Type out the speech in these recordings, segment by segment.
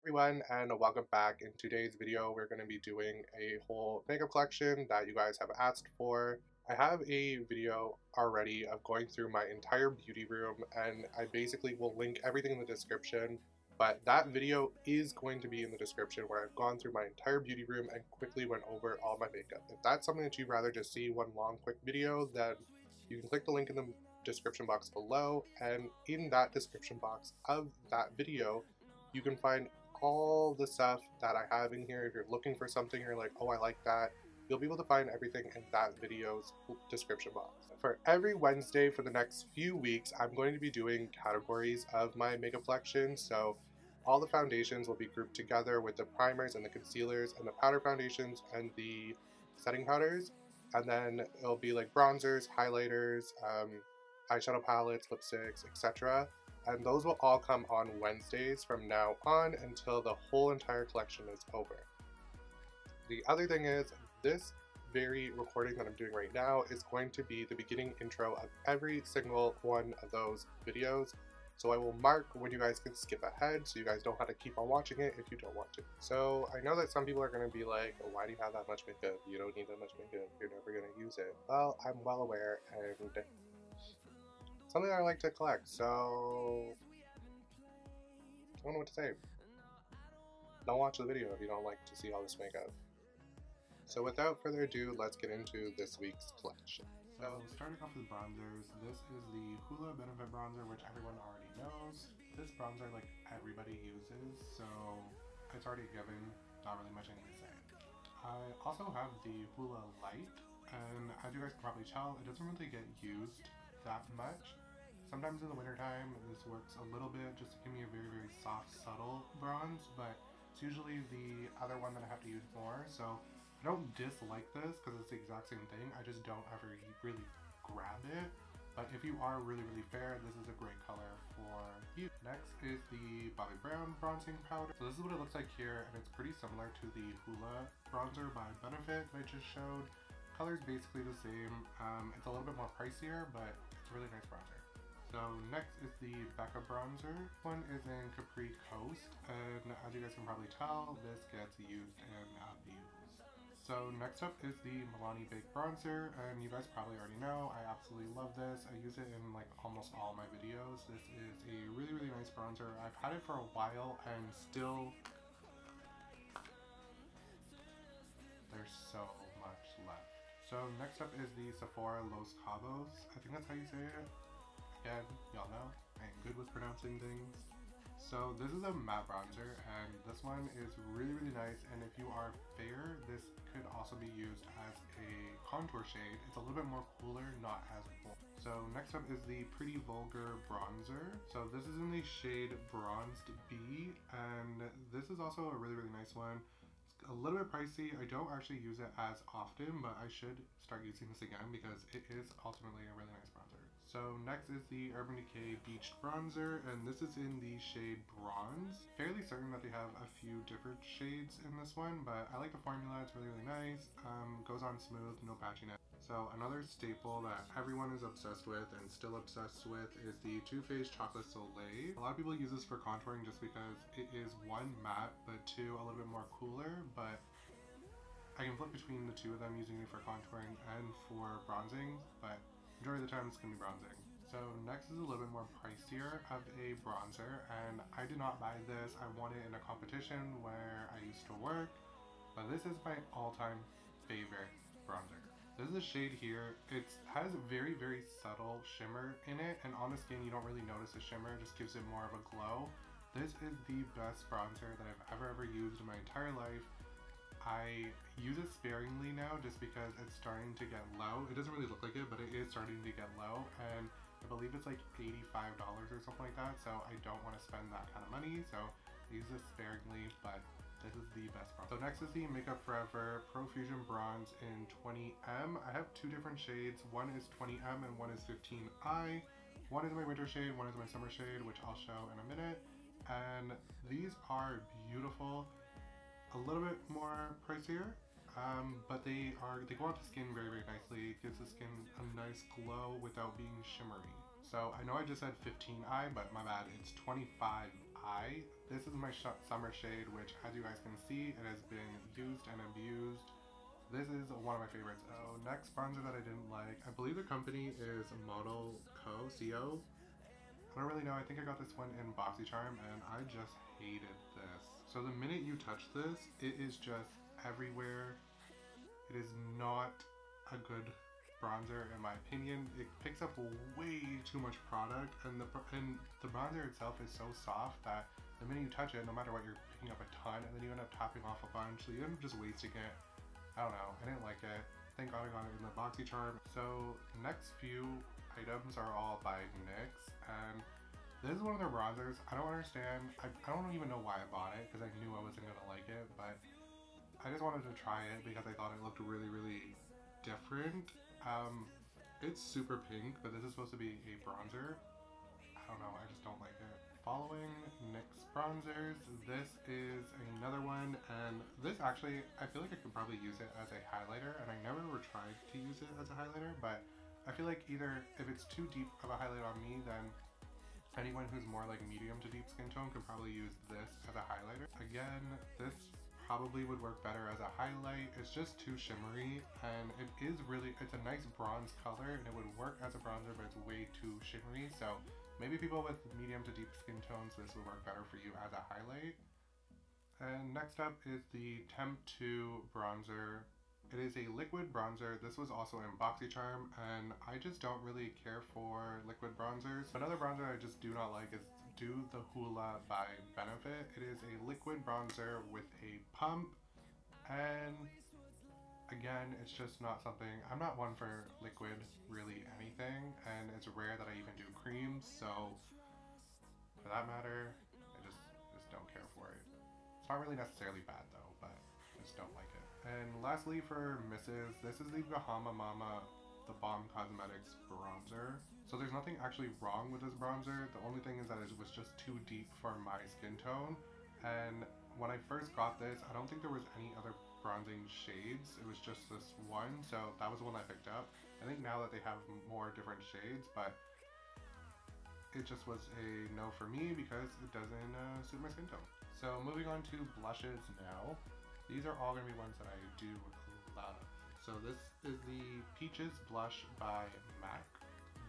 Everyone, and welcome back. In today's video we're going to be doing a whole makeup collection that you guys have asked for. I have a video already of going through my entire beauty room, and I basically will link everything in the description, but that video is going to be in the description where I've gone through my entire beauty room and quickly went over all my makeup. If that's something that you'd rather just see one long quick video, then you can click the link in the description box below, and in that description box of that video you can find all the stuff that I have in here. If you're looking for something, you're like, oh, I like that, you'll be able to find everything in that video's description box. For every Wednesday for the next few weeks, I'm going to be doing categories of my makeup collection. So all the foundations will be grouped together with the primers and the concealers and the powder foundations and the setting powders. And then it'll be like bronzers, highlighters, eyeshadow palettes, lipsticks, etc. And those will all come on Wednesdays from now on until the whole entire collection is over. The other thing is, this very recording that I'm doing right now is going to be the beginning intro of every single one of those videos. So I will mark when you guys can skip ahead so you guys don't have to keep on watching it if you don't want to. So I know that some people are going to be like, oh, why do you have that much makeup? You don't need that much makeup. You're never going to use it. Well, I'm well aware, and something I like to collect, so I don't know what to say. Don't watch the video if you don't like to see all this makeup. So without further ado, let's get into this week's collection. So starting off with bronzers, this is the Hoola Benefit Bronzer, which everyone already knows. This bronzer, like, everybody uses, so it's already a given, not really much I need to say. I also have the Hoola Light, and as you guys can probably tell, it doesn't really get used that much. Sometimes in the wintertime, this works a little bit just to give me a very, very soft, subtle bronze, but it's usually the other one that I have to use more, so I don't dislike this because it's the exact same thing. I just don't ever really grab it. But if you are really, really fair, this is a great color for you. Next is the Bobbi Brown bronzing powder. So this is what it looks like here, and it's pretty similar to the Hoola bronzer by Benefit that I just showed. Color's basically the same. It's a little bit more pricier, but it's a really nice bronzer. So next is the Becca bronzer. This one is in Capri Coast, and as you guys can probably tell, this gets used and abused. So next up is the Milani Baked Bronzer, and you guys probably already know, I absolutely love this. I use it in like almost all my videos. This is a really, really nice bronzer. I've had it for a while and still there's so much left. So next up is the Sephora Los Cabos. I think that's how you say it. Again, y'all know, I ain't good with pronouncing things. So this is a matte bronzer, and this one is really, really nice, and if you are fair, this could also be used as a contour shade. It's a little bit more cooler, not as bold. So next up is the Pretty Vulgar bronzer. So this is in the shade Bronzed B, and this is also a really, really nice one. It's a little bit pricey. I don't actually use it as often, but I should start using this again because it is ultimately a really nice bronzer. So next is the Urban Decay Beached Bronzer, and this is in the shade Bronze. Fairly certain that they have a few different shades in this one, but I like the formula. It's really, really nice. Goes on smooth, no patchiness. So another staple that everyone is obsessed with and still obsessed with is the Too Faced Chocolate Soleil. A lot of people use this for contouring just because it is one matte, but two a little bit more cooler, but I can flip between the two of them using it for contouring and for bronzing, but majority of the time it's going to be bronzing. So next is a little bit more pricier of a bronzer, and I did not buy this. I won it in a competition where I used to work, but this is my all-time favorite bronzer. This is a shade here. It has a very, very subtle shimmer in it, and on the skin you don't really notice the shimmer, it just gives it more of a glow. This is the best bronzer that I've ever used in my entire life. I use it sparingly now just because it's starting to get low. It doesn't really look like it, but it is starting to get low, and I believe it's like $85 or something like that, so I don't want to spend that kind of money, so I use it sparingly, but this is the best bronzer. So next is the Makeup Forever Profusion Bronze in 20M. I have two different shades. One is 20M and one is 15I. One is my winter shade, one is my summer shade, which I'll show in a minute. And these are beautiful. A little bit more pricier, but they go onto skin very, very nicely. It gives the skin a nice glow without being shimmery. So I know I just said 15i, but my bad, it's 25i. This is my summer shade, which as you guys can see, it has been used and abused. This is one of my favorites. So next bronzer that I didn't like, I believe the company is Model Co. I don't really know. I think I got this one in BoxyCharm and I just hated this. So the minute you touch this, it is just everywhere. It is not a good bronzer in my opinion. It picks up way too much product, and the bronzer itself is so soft that the minute you touch it, no matter what, you're picking up a ton, and then you end up topping off a bunch, so you end up just wasting it. I don't know. I didn't like it. Thank God I got it in the BoxyCharm. So next few items are all by NYX, and this is one of their bronzers. I don't understand. I don't even know why I bought it, because I knew I wasn't gonna like it, but I just wanted to try it because I thought it looked really, really different. It's super pink, but this is supposed to be a bronzer. I don't know, I just don't like it. Following NYX bronzers, this is another one, and this actually, I feel like I could probably use it as a highlighter, and I never ever tried to use it as a highlighter, but I feel like either if it's too deep of a highlight on me, then anyone who's more like medium to deep skin tone can probably use this as a highlighter. Again, this probably would work better as a highlight. It's just too shimmery, and it's a nice bronze color, and it would work as a bronzer, but it's way too shimmery. So maybe people with medium to deep skin tones, this would work better for you as a highlight. And next up is the Temp 2 bronzer. It is a liquid bronzer. This was also in BoxyCharm, and I just don't really care for liquid bronzers. Another bronzer I just do not like is Do the Hoola by Benefit. It is a liquid bronzer with a pump, and again, it's just not something, I'm not one for liquid really anything, and it's rare that I even do creams, so for that matter, I just don't care for it. It's not really necessarily bad though, but I just don't like it. And lastly for misses, this is the Bahama Mama The Balm Cosmetics bronzer. So there's nothing actually wrong with this bronzer. The only thing is that it was just too deep for my skin tone. And when I first got this, I don't think there was any other bronzing shades. It was just this one, so that was the one I picked up. I think now that they have more different shades, but it just was a no for me because it doesn't suit my skin tone. So moving on to blushes now. These are all going to be ones that I do love. So this is the Peaches Blush by MAC.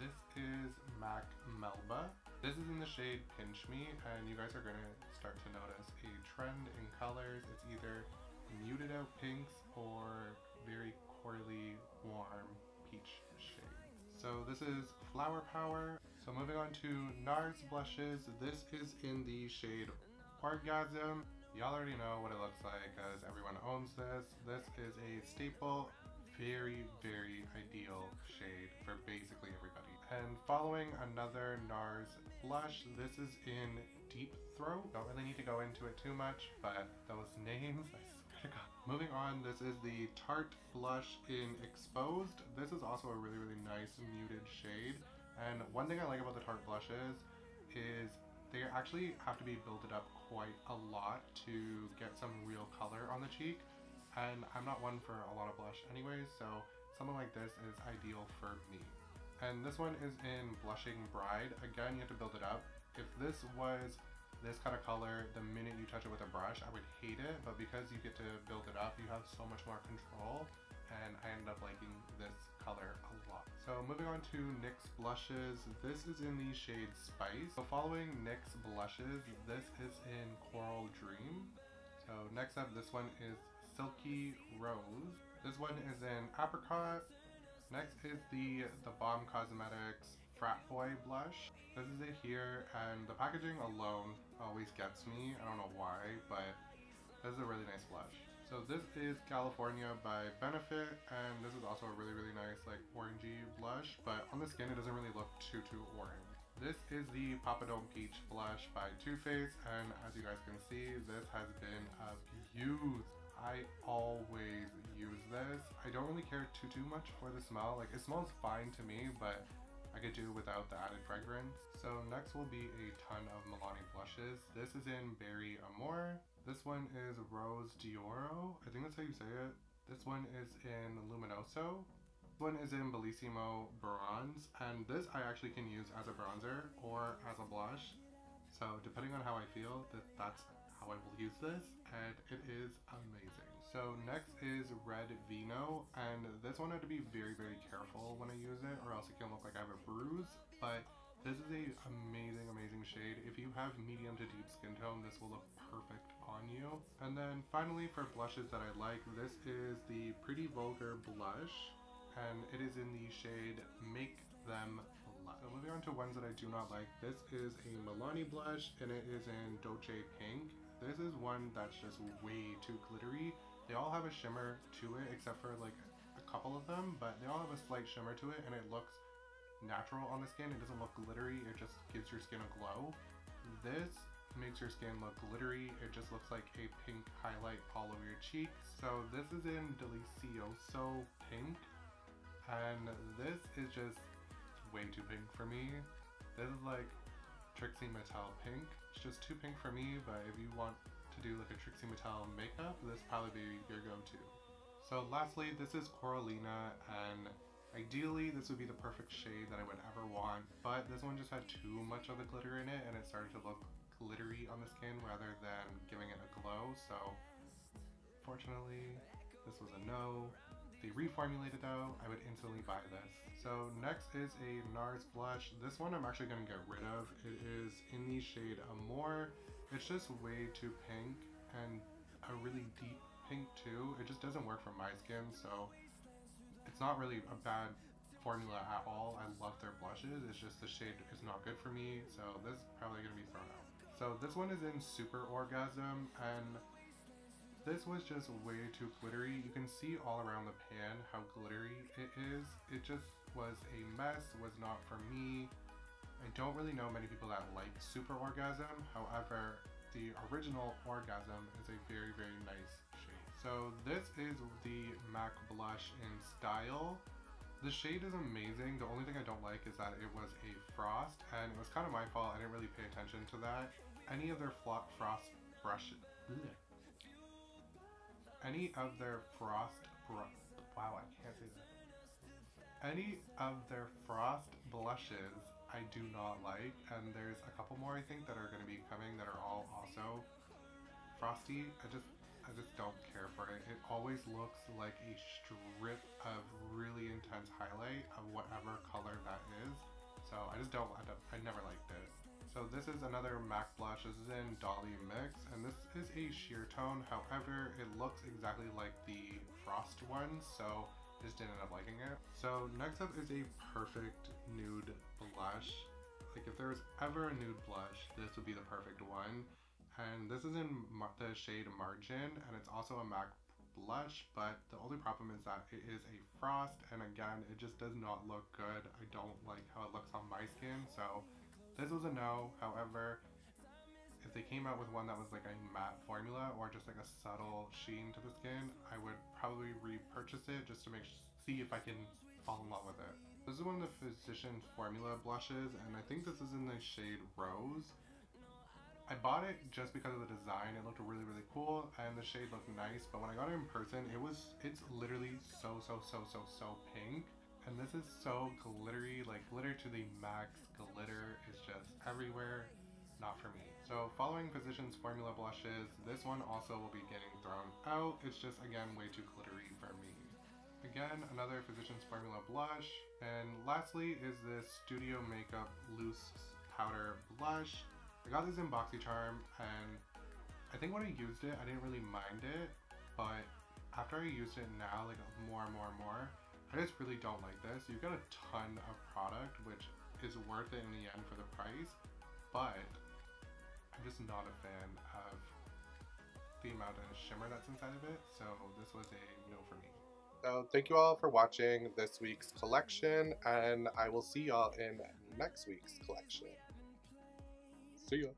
This is MAC Melba. This is in the shade Pinch Me, and you guys are going to start to notice a trend in colors. It's either muted out pinks or very corally warm peach shade. So this is Flower Power. So moving on to NARS blushes. This is in the shade Orgasm. Y'all already know what it looks like because everyone owns this. This is a staple, very, very ideal shade for basically everybody. And following another NARS blush, this is in Deep Throat. Don't really need to go into it too much, but those names, I swear to God. Moving on, this is the Tarte blush in Exposed. This is also a really, really nice muted shade. And one thing I like about the Tarte blushes is they actually have to be built up quite a lot to get some real color on the cheek, and I'm not one for a lot of blush anyways, so something like this is ideal for me. And this one is in Blushing Bride. Again, you have to build it up. If this was this kind of color, the minute you touch it with a brush, I would hate it, but because you get to build it up, you have so much more control, and I ended up liking this color a lot. So moving on to NYX blushes, this is in the shade Spice. So following NYX blushes, this is in Coral Dream. So next up, this one is Silky Rose. This one is in Apricot. Next is the Balm Cosmetics Frat Boy blush. This is it here, and the packaging alone always gets me. I don't know why, but this is a really nice blush. So this is California by Benefit, and this is also a really, really nice like orangey blush, but on the skin it doesn't really look too orange. This is the Papadome Peach blush by Too Faced, and as you guys can see, this has been abused. I always use this. I don't really care too much for the smell. Like, it smells fine to me, but I could do without the added fragrance. So next will be a ton of Milani blushes. This is in Berry Amore. This one is Rose d'Oro. I think that's how you say it. This one is in Luminoso. This one is in Bellissimo Bronze. And this I actually can use as a bronzer or as a blush. So depending on how I feel, that's how I will use this, and it is amazing. So next is Red Vino, and this one I have to be very, very careful when I use it, or else it can look like I have a bruise, but this is a amazing, amazing shade. If you have medium to deep skin tone, this will look perfect on you. And then finally for blushes that I like, this is the Pretty Vulgar Blush, and it is in the shade Make Them Fly. So moving on to ones that I do not like, this is a Milani blush, and it is in Dolce Pink. This is one that's just way too glittery. They all have a shimmer to it, except for like a couple of them, but they all have a slight shimmer to it, and it looks natural on the skin. It doesn't look glittery, it just gives your skin a glow. This makes your skin look glittery. It just looks like a pink highlight all over your cheeks. So this is in Delicioso Pink, and this is just way too pink for me. This is like Trixie Mattel pink. It's just too pink for me, but if you want to do like a Trixie Mattel makeup, this probably be your go-to. So lastly, this is Coralina, and ideally this would be the perfect shade that I would ever want, but this one just had too much of the glitter in it, and it started to look glittery on the skin rather than giving it a glow. So fortunately, this was a no. They reformulated though, I would instantly buy this. So next is a NARS blush. This one I'm actually going to get rid of. It is in the shade Amore. It's just way too pink, and a really deep pink too. It just doesn't work for my skin, so it's not really a bad formula at all. I love their blushes, it's just the shade is not good for me, so this is probably going to be thrown out. So this one is in Super Orgasm, and this was just way too glittery. You can see all around the pan how glittery it is. It just was a mess, was not for me. I don't really know many people that like Super Orgasm. However, the original Orgasm is a very, very nice shade. So this is the MAC blush in Style. The shade is amazing. The only thing I don't like is that it was a frost, and it was kind of my fault. I didn't really pay attention to that. Any of their frost brushes, any of their wow, I can't say that. Any of their frost blushes I do not like, and there's a couple more I think that are going to be coming that are all also frosty. I just don't care for it. It always looks like a strip of really intense highlight of whatever color that is. So I just don't, I never liked it. So this is another MAC blush. This is in Dolly Mix, and this is a sheer tone. However, it looks exactly like the Frost one, so just didn't end up liking it. So next up is a perfect nude blush. Like if there was ever a nude blush, this would be the perfect one. And this is in the shade Margin, and it's also a MAC blush, but the only problem is that it is a frost, and again, it just does not look good. I don't like how it looks on my skin, so this was a no. However, if they came out with one that was like a matte formula or just like a subtle sheen to the skin, I would probably repurchase it just to see if I can fall in love with it. This is one of the Physicians Formula blushes, and I think this is in the shade Rose. I bought it just because of the design. It looked really, really cool, and the shade looked nice, but when I got it in person, it's literally so pink. And this is so glittery, like glitter to the max. Glitter is just everywhere. Not for me. So following Physicians Formula blushes, this one also will be getting thrown out. It's just, again, way too glittery for me. Again, another Physicians Formula blush. And lastly is this Studio Makeup Loose Powder Blush. I got this in BoxyCharm, and I think when I used it, I didn't really mind it, but after I used it now, like more, I just really don't like this. You get a ton of product, which is worth it in the end for the price, but I'm just not a fan of the amount of shimmer that's inside of it, so this was a no for me. So thank you all for watching this week's collection, and I will see y'all in next week's collection. See ya.